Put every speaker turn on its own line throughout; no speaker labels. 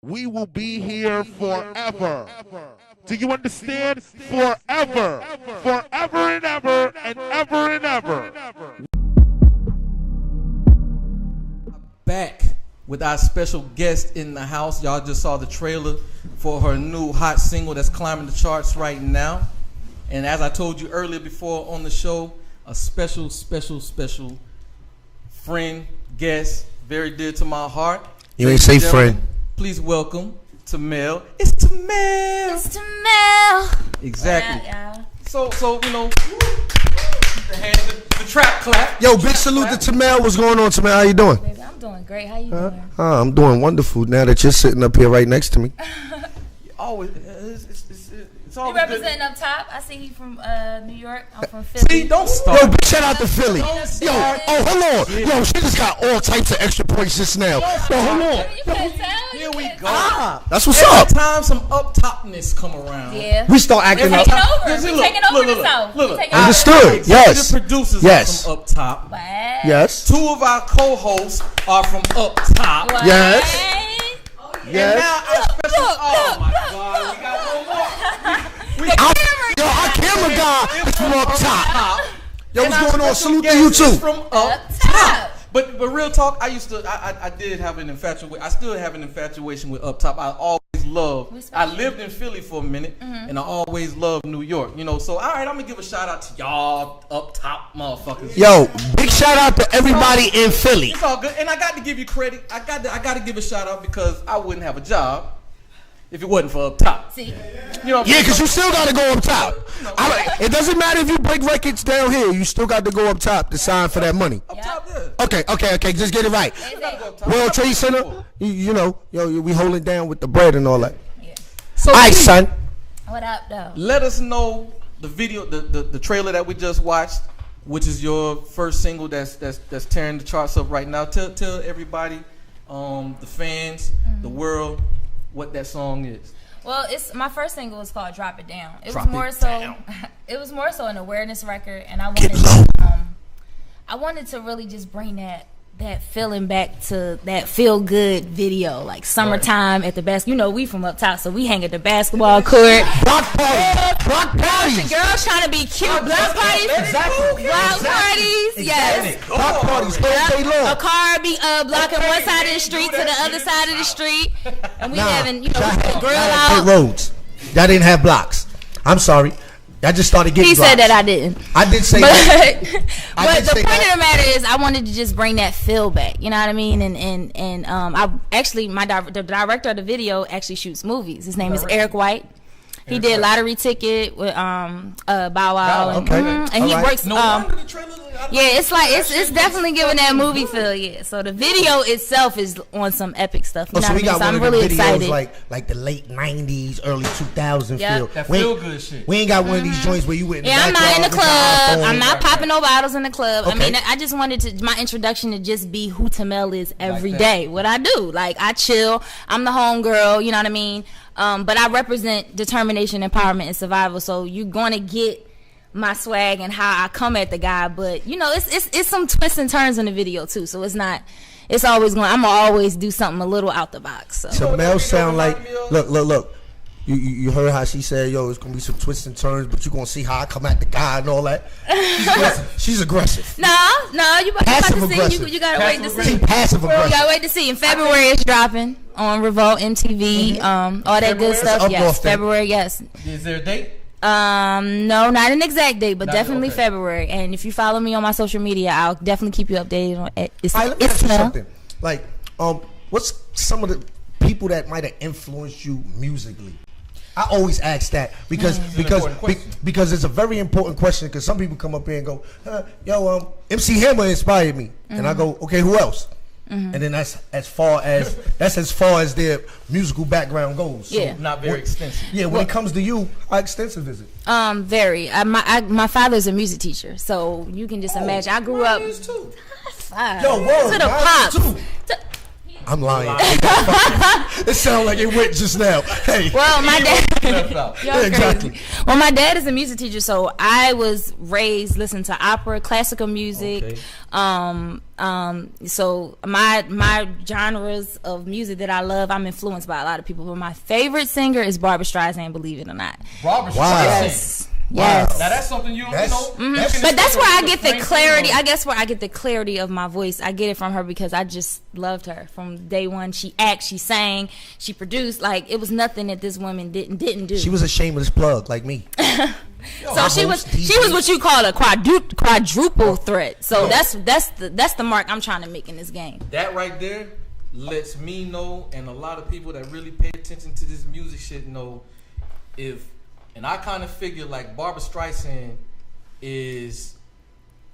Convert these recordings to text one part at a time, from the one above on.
We will be here forever. Do you understand? Forever. Forever and ever and ever and ever.
Back with our special guest in the house. Y'all just saw the trailer for her new hot single that's climbing the charts right now. And as I told you earlier before on the show, a special friend, guest, very dear to my heart.
You ain't say friend.
Please welcome TMELLE. It's TMELLE.
It's TMELLE.
Exactly.
Yeah.
So you know, the trap clap.
Yo, big salute to TMELLE. What's going on, TMELLE? How you doing?
Baby, I'm doing great. How you doing?
I'm doing wonderful now that you're sitting up here right next to me.
Always, it's always
You representing
good.
up top? I see you from New York. I'm from Philly.
See, don't start.
Yo, big shout out to Philly. Yo,
start.
hold on. Yo, she just got all types of extra points just now. Yo, hold on.
You can't tell.
Here we go.
That's what's
Every
up.
time some up topness come around.
Yeah.
We start acting
We're
up.
taking over.
Listen,
We're
look,
taking over
look,
the South.
look.
We're taking
Understood.
over.
Yes.
The producers
Yes.
are from up top.
What?
Yes.
Two of our co-hosts are from up top.
What?
Yes.
And
Yes.
now our special. Oh my God, we got one more.
Yo, our camera guy is from up top. Yo,
And
what's
our
going on?
special
Salute to
guest
you
is
too.
From
Up
up
top.
top. But real talk, I did have an infatuation. I still have an infatuation with up top. I always loved. I lived in Philly for a minute, and I always loved New York. You know, so all right, I'm gonna give a shout out to y'all up top motherfuckers.
Yo, big shout out to everybody in Philly.
It's all good, and I got to give you credit. I got to give a shout out because I wouldn't have a job if it wasn't for up top.
See?
You know what I'm
Yeah,
saying?
because you still got to go up top. It doesn't matter if you break records down here. You still got to go up top to sign for that money.
Up top, yeah.
Okay. Just get it right.
Go up top.
World Trade Center, you know, we hold it down with the bread and all that.
Yeah.
So
All right,
please,
son.
What up, though?
let us know the video, the trailer that we just watched, which is your first single that's tearing the charts up right now. Tell everybody, the fans, the world, what that song is.
Well, it's my first single was called "Drop It Down." It
Drop
was more
It
so.
Down.
It was more so an awareness record, and I
Get
wanted.
low.
I wanted to really just bring that feeling back to that feel good video, like summertime at the best. You know, we from up top, so we hang at the basketball court.
Block parties.
Girls trying to be cute. Block parties.
Exactly.
Block parties. Yes.
Block parties all day
A
long.
car be blocking one side of the street to the other side of the street, and we having, you know,
y'all had
grill
pit
out.
roads. Y'all didn't have blocks. I'm sorry. I just started getting
He
blocks.
said that I didn't.
I did say
But,
that.
but
did
the
say
point
that.
of the matter is, I wanted to just bring that feel back. You know what I mean? And I actually, the director of the video actually shoots movies. His name is Eric White. He did Lottery Ticket with Bow Wow. And,
okay.
and he
All right.
works.
No wonder the trailer.
Yeah, it's like it's definitely giving that movie feel. Yeah. So the video itself is on some epic stuff. You know
So
what
we
I
got
mean? So
one
I'm
of the
really
videos
excited.
like the late 90s, early 2000s
Yep.
feel.
That
We ain't-
feel good shit.
We ain't got one of these joints where you went in the
Yeah, I'm not in the
backyard with your
club.
iPhone.
I'm not popping no bottles in the club.
Okay.
I mean, I just wanted to my introduction to just be who TMELLE is every
that.
day. What I do, like I chill. I'm the homegirl. You know what I mean? But I represent determination, empowerment, and survival. So you're gonna get my swag and how I come at the guy. But you know, it's some twists and turns in the video too. So it's not. It's always going. I'm gonna always do something a little out the box. So.
TMELLE sound like, look. You heard how she said, yo, it's gonna be some twists and turns, but you're gonna see how I come at the guy and all that. She's aggressive.
No, you about
Passive
to see.
aggressive.
You gotta wait to
She
see.
passive
You
aggressive.
gotta wait to see. In February, it's dropping on Revolt MTV. All that
February?
good stuff.
Up
Yes,
north then.
February. Yes.
Is there a date?
No, not an exact date, but
Not-
definitely
okay.
February. And if you follow me on my social media, I'll definitely keep you updated on it. It's,
All right, let me ask you
TMELLE.
something. Like, what's some of the people that might have influenced you musically? I always ask that because
important question.
because it's a very important question. Because some people come up here and go, MC Hammer inspired me, and I go, okay, who else? And then that's as far as their musical background goes. So
Yeah.
Not very extensive.
Yeah, when it comes to you, how extensive is it?
Very. My father's a music teacher, so you can just imagine. I grew up.
Mine is too.
Five.
Yo, word,
to the
mine
pops.
too. I'm lying. It sounded like it went just now. Hey.
Well, my dad.
Yeah, exactly.
Well, my dad is a music teacher, so I was raised listening to opera, classical music.
Okay.
So my genres of music that I love, I'm influenced by a lot of people. But my favorite singer is Barbra Streisand. Believe it or not.
Barbra Streisand.
Yes. Yes.
Now that's something you know.
But that's where I get the clarity. I guess where I get the clarity of my voice. I get it from her because I just loved her from day one. She acted, she sang, she produced. Like it was nothing that this woman didn't do.
She was a shameless plug like me.
So she was what you call a quadruple threat. So that's the mark I'm trying to make in this game.
That right there lets me know, and a lot of people that really pay attention to this music shit know, and I kind of figure like Barbra Streisand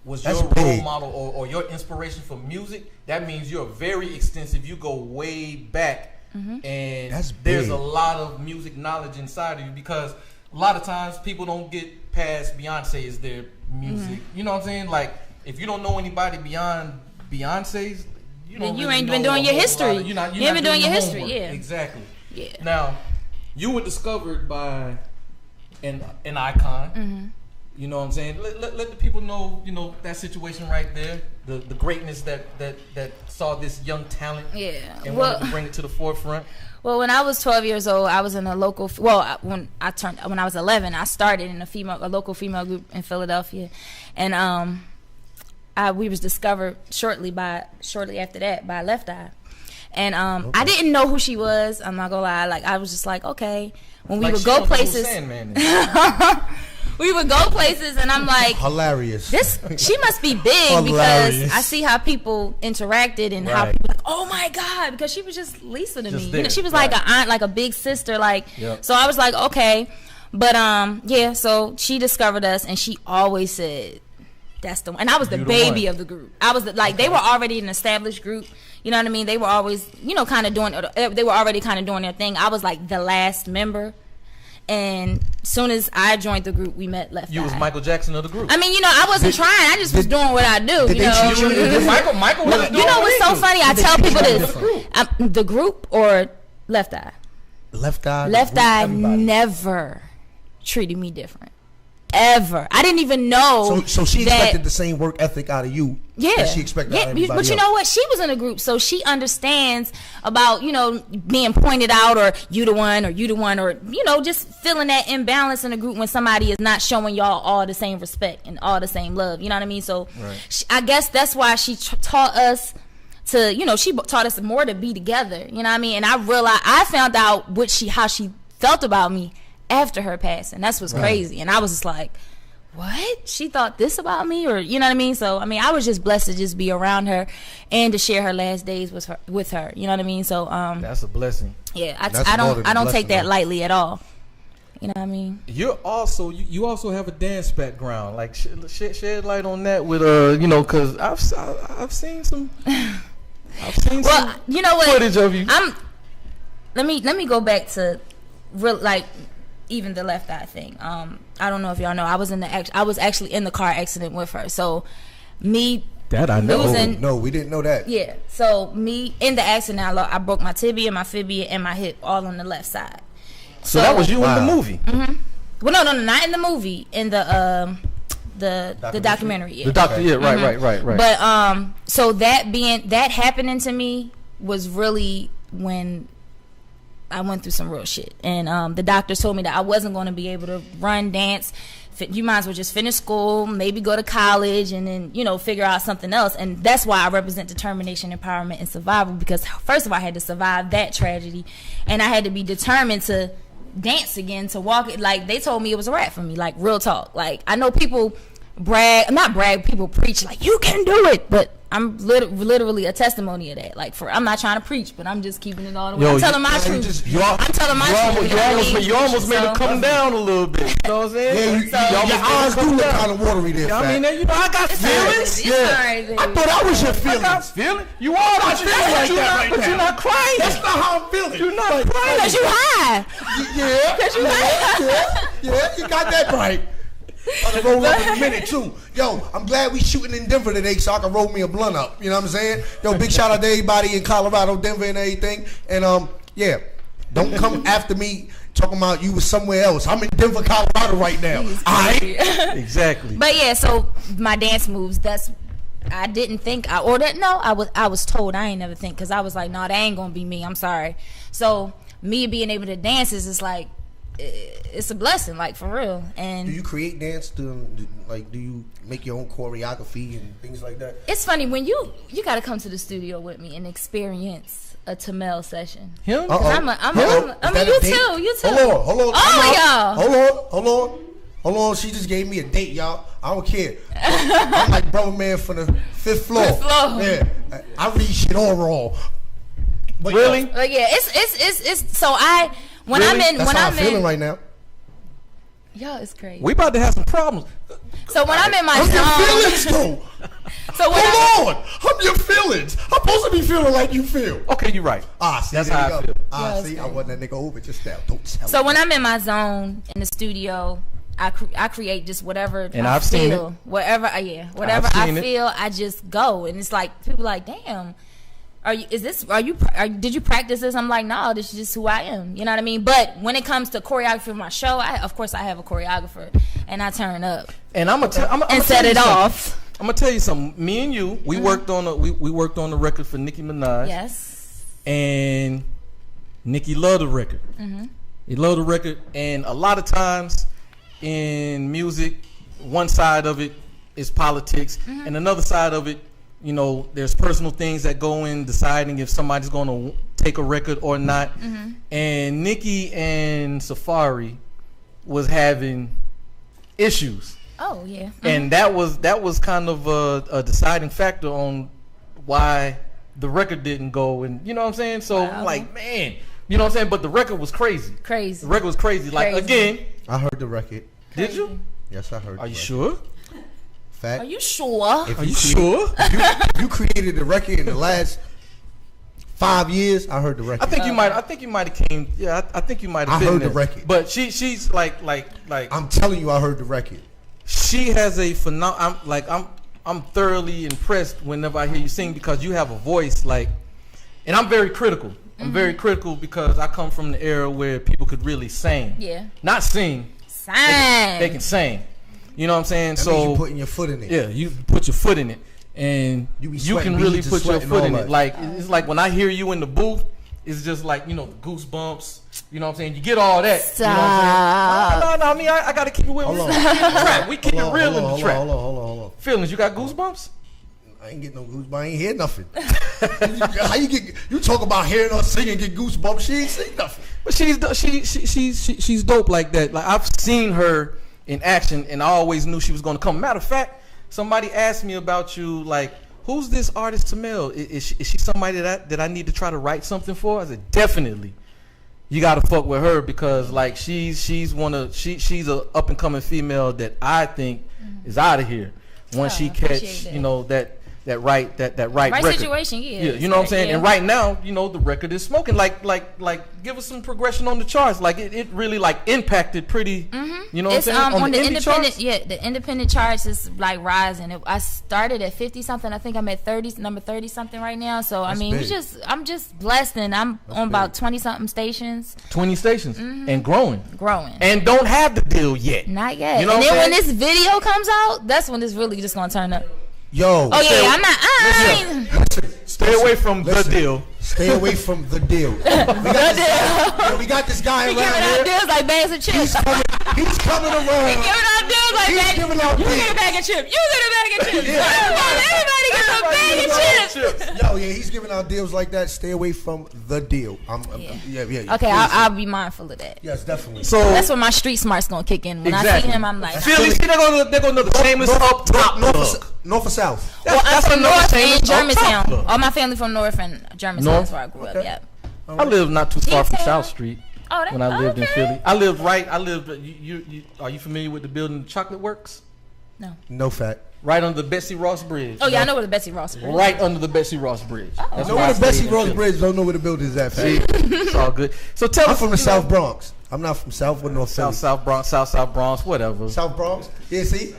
was your role model or your inspiration for music. That means you're very extensive. You go way back, and there's a lot of music knowledge inside of you because a lot of times people don't get past Beyonce as their music. You know what I'm saying? Like if you don't know anybody beyond Beyonce's, you
ain't been doing your history.
You're not
been doing your history.
Homework.
Yeah,
exactly.
Yeah.
Now you were discovered by an icon. You know what I'm saying? Let the people know, that situation right there, the greatness that saw this young talent and wanted to bring it to the forefront.
Well, when I was 12 years old, I was in a local. When I was 11, I started in a local female group in Philadelphia, and we was discovered shortly after that by Left Eye, and I didn't know who she was. I'm not gonna lie. Like I was just like, okay. When we would go places, we would go places, and I'm like,
hilarious.
She must be big because I see how people interacted and how people like, oh my god, because she was just Lisa to me. She was like an aunt, like a big sister, like. Yep. So I was like, okay, but so she discovered us, and she always said, "That's the one." And I was the baby of the group. I was they were already an established group. You know what I mean? They were always, kind of doing. They were already kind of doing their thing. I was like the last member, and as soon as I joined the group, we met Left Eye.
You was Michael Jackson of the group.
I mean, I wasn't trying. I just was doing what I do.
Michael.
You know what's so funny? I tell people this: the group or Left Eye.
Left
Eye never treated me different. Ever. I didn't even know.
So she expected the same work ethic out of you.
Yeah.
That she expected out of everybody
But you know what? She was in a group, so she understands about, being pointed out or you the one or, just feeling that imbalance in a group when somebody is not showing y'all all the same respect and all the same love. You know what I mean? So I guess that's why she taught us to, she taught us more to be together. You know what I mean? And I found out how she felt about me after her passing. That's what's crazy. And I was just like, what? She thought this about me? Or you know what I mean? So I mean, I was just blessed to just be around her and to share her last days with her. You know what I mean? So
that's a blessing.
Yeah, I don't take that lightly at all. You know what I mean?
You also have a dance background. Like shed light on that with because I've seen some
you know what,
footage of you.
Let me go back to real even the Left Eye thing. I don't know if y'all know, I was actually in the car accident with her. So
that I know.
No, we didn't know that.
Yeah. So me in the accident, I broke my tibia, my fibia, and my hip all on the left side.
So that was you in the movie.
Mm-hmm. Well, no, not in the movie. In the documentary. Yeah.
The doctor. Yeah. Right.
But so that happening to me was really when I went through some real shit, and the doctors told me that I wasn't going to be able to run, dance. You might as well just finish school, maybe go to college, and then figure out something else. And that's why I represent determination, empowerment, and survival. Because first of all, I had to survive that tragedy, and I had to be determined to dance again, to walk it. Like they told me it was a wrap for me. Like real talk. Like I know people people preach like you can do it, but I'm literally a testimony of that. Like I'm not trying to preach, but I'm just keeping it all the way. I'm telling my truth. I'm telling my truth.
You almost made it come down a little bit. You know what I'm saying?
Yeah, your eyes do look kind of watery there.
I mean, I got feelings.
Yeah, I thought I was your feelings.
I got feelings. You are not feeling like that right now. But you're not crying.
That's not how I'm feeling.
You're not crying
because you high.
Yeah, because you high. Yeah, you got that right. About to roll up in a minute too. Yo, I'm glad we shooting in Denver today so I can roll me a blunt up. You know what I'm saying? Yo, big shout out to everybody in Colorado, Denver, and everything. And yeah, don't come after me talking about you was somewhere else. I'm in Denver, Colorado right now. Alright?
Exactly.
But yeah, so my dance moves. I didn't think I was told. I ain't never think, because I was like, no, that ain't gonna be me. I'm sorry. So me being able to dance is just like, it's a blessing, like, for real. And
do you create dance? Do you make your own choreography and things like that?
it's funny when you got to come to the studio with me and experience a TMELLE session.
Him?
I mean, you too.
Hold on.
Oh,
Hold on. She just gave me a date, y'all. I don't care. I'm like brother man from the fifth floor. Yeah, I read shit all wrong. But
really?
But yeah, it's so when
Really?
That's how I'm feeling right now.
Yo, it's crazy.
We about to have some problems.
So when I'm in my
I'm your feelings,
zone,
though.
so when
Hold on. I'm your feelings. I'm supposed to be feeling like you feel.
Okay, you're right.
See,
That's
there
how
you
I
go.
feel.
See, I wasn't that nigga over just now. Don't tell
So
me.
when I'm in my zone in the studio, I create just whatever
And
I
I've
feel,
seen it.
whatever
I've
I
seen it.
feel, I just go, and it's like people like, damn, did you practice this? I'm like, no, this is just who I am. You know what I mean? But when it comes to choreography for my show, of course I have a choreographer, and I turn up
And I'm gonna
set it off.
I'm gonna tell you something. Me and you, we worked on we worked on the record for Nicki Minaj.
Yes.
And Nicki loved the record. He loved the record, and a lot of times in music, one side of it is politics, and another side of it, you know, there's personal things that go in deciding if somebody's going to take a record or not. And Nicki and Safari was having issues.
Oh yeah.
And that was kind of a deciding factor on why the record didn't go, and you know what I'm saying? So
Wow.
like, man, you know what I'm saying? But the record was crazy.
Crazy.
The record was crazy. Like,
Crazy.
again,
I heard the record.
did you?
Yes, I heard.
Are you sure?
Fact.
Are you sure?
If
Are you sure?
if you created the record in the last 5 years, I heard the record.
I think you might have came. Yeah, I think you might have
I
been
heard the
there.
record.
But she's like
I'm telling you, I heard the record.
she has a I'm thoroughly impressed whenever I hear you sing, because you have a voice like, and I'm very critical. I'm very critical because I come from the era where people could really sing.
Yeah.
Not sing.
Sign.
They can sing. You know what I'm saying?
That means you putting your foot in it.
Yeah, you put your foot in it, and
You be
you
sweating
can really
beads and
put your
sweating
foot
all
in
that.
it. Like, it's like when I hear you in the booth, it's just like, you know, the goosebumps. You know what I'm saying? You get all that.
Stop.
You know what I'm saying? No, I mean, I got to keep it real.
Hold on.
Trap. We keep it real in the trap.
Hold on.
Feelings, you got goosebumps?
I ain't get no goosebumps. I ain't hear nothing. How you talk about hearing her sing and get goosebumps? She ain't sing nothing.
But she's dope like that. Like, I've seen her in action, and I always knew she was going to come. Matter of fact, somebody asked me about you, like, who's this artist TMELLE? Is she somebody that I need to try to write something for? I said, definitely. You gotta fuck with her, because like she's a up and coming female that I think is out of here once she
appreciate
catch
that.
you know that right record.
Situation, yeah.
Yeah, you know what I'm saying?
Yeah.
And right now, you know, the record is smoking. Like give us some progression on the charts. Like it really like impacted pretty. You know what I'm
It's
saying?
on the
indie
independent,
charts?
yeah, the independent charts is like rising. I started at 50 something. I think I'm at number 30 something right now. So I
That's
mean,
big.
I'm just blessed, and I'm on about 20 something stations,
20 stations and growing.
growing.
And don't have the deal yet.
Not yet.
You know
And
what
then
I'm
when
saying?
this video comes out, that's when it's really just gonna turn up.
Yo.
Oh yeah, I'm not. I ain't.
Stay away from
Listen.
the deal.
Stay away from the deal. We got this guy
He giving
around
out
here.
deals like bags of chips.
He's coming around.
Giving out deals like
He's
bags.
giving out
You
deals.
get a bag of chips. You get a bag of chips.
Yeah.
Everybody gets a bag of chips.
Yo, yeah, he's giving out deals like that. Stay away from the deal. Yeah.
Okay, I'll be mindful of that.
Yes, definitely.
So
That's when my street smart's gonna kick in. When I see him, I'm like,
Philly, see, they're gonna know the shameless up top
North
look.
North or south?
well, I'm
That's
from
another
North
shameless
and
up top
Germantown.
look.
All my family from North and Germantown.
North?
That's where I grew up.
Okay.
Yep.
I lived not too far from
Detail.
South Street
Oh, that,
when I lived in
okay.
Philly. I lived. You are you familiar with the building Chocolate Works?
No.
No fact.
Right under the Betsy Ross Bridge.
Oh yeah, I know where the Betsy Ross is.
Right under the Betsy Ross Bridge. That's
Know
where
where
I
the Bessie
stayed in
Rose
Philly.
Bridge? Don't know where the building is at.
See,
Fat.
it's all good. So tell
I'm
us
from the
you know,
South Bronx. I'm not from South or North Philly.
South Bronx, whatever.
South Bronx. Yeah, see,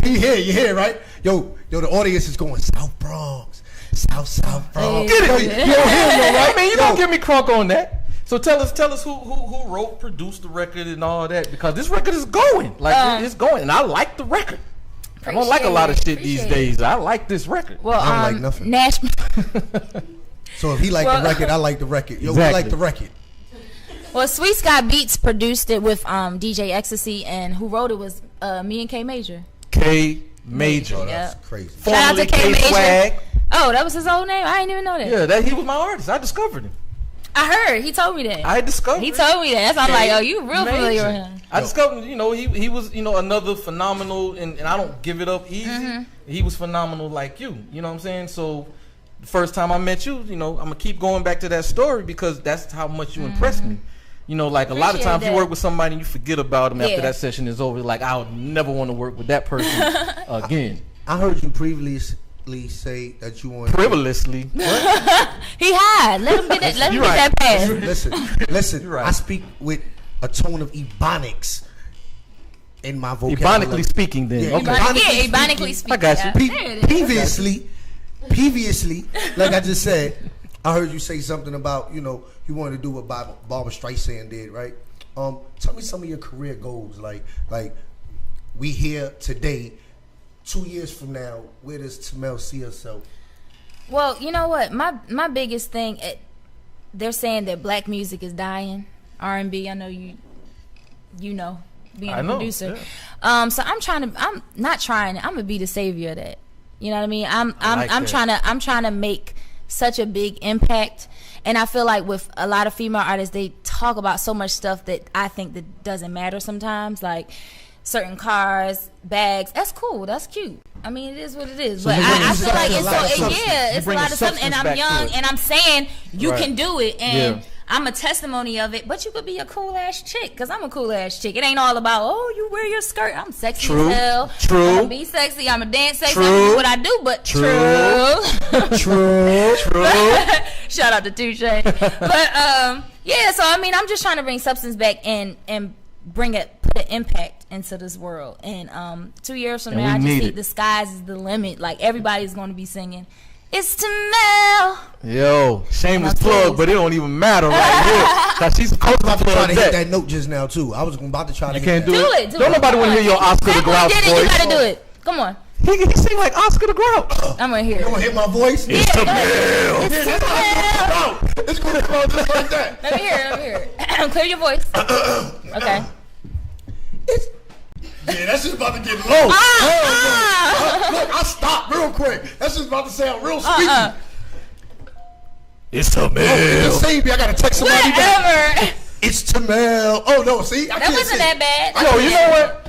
you hear, right? Yo, the audience is going South Bronx, South Bronx.
Get it?
You don't hear me, right?
I mean, you don't give me crunk on that. So tell us who wrote, produced the record and all that, because this record is going. Like it's going, and I like the record. I don't like a lot of shit these days. I like this record.
Well,
I don't like nothing.
Nashville.
So if he like the record, I like the record. Yo,
Exactly.
we like the record.
Well, Sweet Scott Beats produced it with DJ Ecstasy, and who wrote it was me and K Major.
K Major.
Oh,
Yeah.
that's crazy.
Shout out to K Major.
Swag.
Oh, that was his old name? I didn't even know that.
Yeah, he was my artist. I discovered him.
I heard. He told me that.
I discovered.
He told me that. So I'm like, oh, you real
Major.
familiar with him.
I discovered, he was, another phenomenal, and I don't give it up easy.
Mm-hmm.
He was phenomenal like you. You know what I'm saying? So the first time I met you, I'm gonna keep going back to that story because that's how much you impressed me. Like a lot of
Appreciate
times
that.
you work with somebody and you forget about them after
Yeah.
that session is over. Like I would never want to work with that person again.
I heard you previously say that you want
Frivolously.
He high. Let him get that. Let him
You're
get
right.
that pass.
Listen.
You're right.
I speak with a tone of ebonics in my vocabulary.
Ebonically speaking, then.
Yeah,
Okay.
Ebonically speaking.
I got you.
There it is.
Previously, like I just said, I heard you say something about you wanted to do what Barbara Streisand did, right? Tell me some of your career goals. Like we here today, 2 years from now, where does TMELLE see herself?
Well, you know what? My biggest thing, they're saying that black music is dying. R&B. I know you know, being a producer.
Yeah.
So I'm gonna be the savior of that. You know what I mean? I'm
that.
trying to make such a big impact. And I feel like with a lot of female artists, they talk about so much stuff that I think that doesn't matter sometimes, like certain cars, bags. That's cool. That's cute. I mean, it is what it is.
So
But
you're
I
gonna
feel
use
like
a
it's
lot of substance.
it's a
bring
lot
the
of something. And
substance
I'm
back to
young,
it.
and I'm saying you
Right.
can do it. And
Yeah.
I'm a testimony of it. But you could be a cool ass chick, because I'm a cool ass chick. It ain't all about, oh, you wear your skirt. I'm sexy
True.
as hell.
True.
I'm gonna be sexy. I'm a dance sexy.
True.
I'm gonna do what I do. But true.
True.
Shout out to Touche. But yeah, so I mean, I'm just trying to bring substance back and put an impact into this world. And 2 years from
And
now,
we
I just
need
see
it.
the skies is the limit. Like everybody's going to be singing, "It's TMELLE."
Yo, shameless
My
plug,
face.
but it don't even matter right here. Cause she's supposed to
I was about to try
plug
to hit
that.
that note just now too. I was about to try to
You
hit
can't do
that.
it.
Do it.
Don't nobody want to hear your Oscar the Grouch
You
voice.
gotta do it. Come on,
He sing like Oscar the Grouch.
I'm gonna hear
You
it.
want to hit my voice?
It's
Yeah,
the
go ahead.
mail.
It's TMELLE.
It's gonna come out just like that.
Let me hear it. Clear your voice. Okay.
Yeah, that's just about to get low. Look, I stopped real quick. That's just about to sound real squeaky.
It's the
Just
mail.
save me. I gotta text somebody back.
Whatever.
It's TMELLE. Oh no, see, I
That
can't
wasn't
say.
that bad.
Yo, you know what?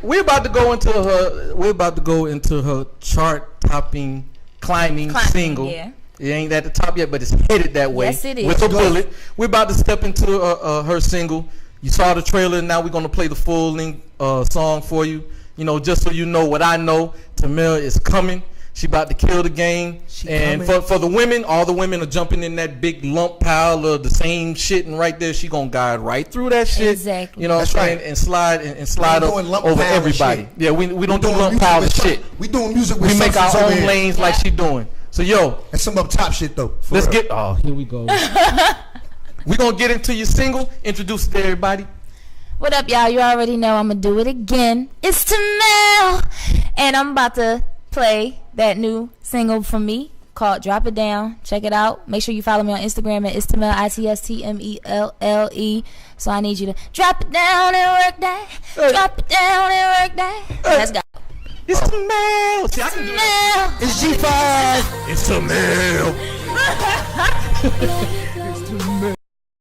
We're
about to go into her chart topping climbing single.
Yeah.
It ain't at the top yet, but it's headed that way.
Yes, it is.
With a
Go.
bullet. We're about to step into her single. You saw the trailer. Now we're gonna play the full length song for you. Just so you know what I know. TMELLE is coming. She about to kill the game.
She
and
coming.
for the women, all the women are jumping in that big lump pile of the same shit, and right there she gonna guide right through that shit.
Exactly.
You know what
That's
I'm saying?
right.
And slide
We
up
doing lump
over
pile of
everybody.
shit.
Yeah, we don't do
doing
lump
music
pile of
with
shit.
We doing music with
We make our
substance over
own
here.
lanes like she doing. So yo,
And some up top shit though. For
let's
real.
get. Oh, here we go. We gonna get into your single. Introduce it to everybody.
What up, y'all? You already know I'm gonna do it again. It's TMELLE, and I'm about to play that new single from me called "Drop It Down." Check it out. Make sure you follow me on Instagram at TMELLE, ITSTMELLE. So I need you to drop it down and work that. Drop it down and work that. Let's go.
It's TMELLE. See, I can do that.
TMELLE.
It's G5.
It's TMELLE.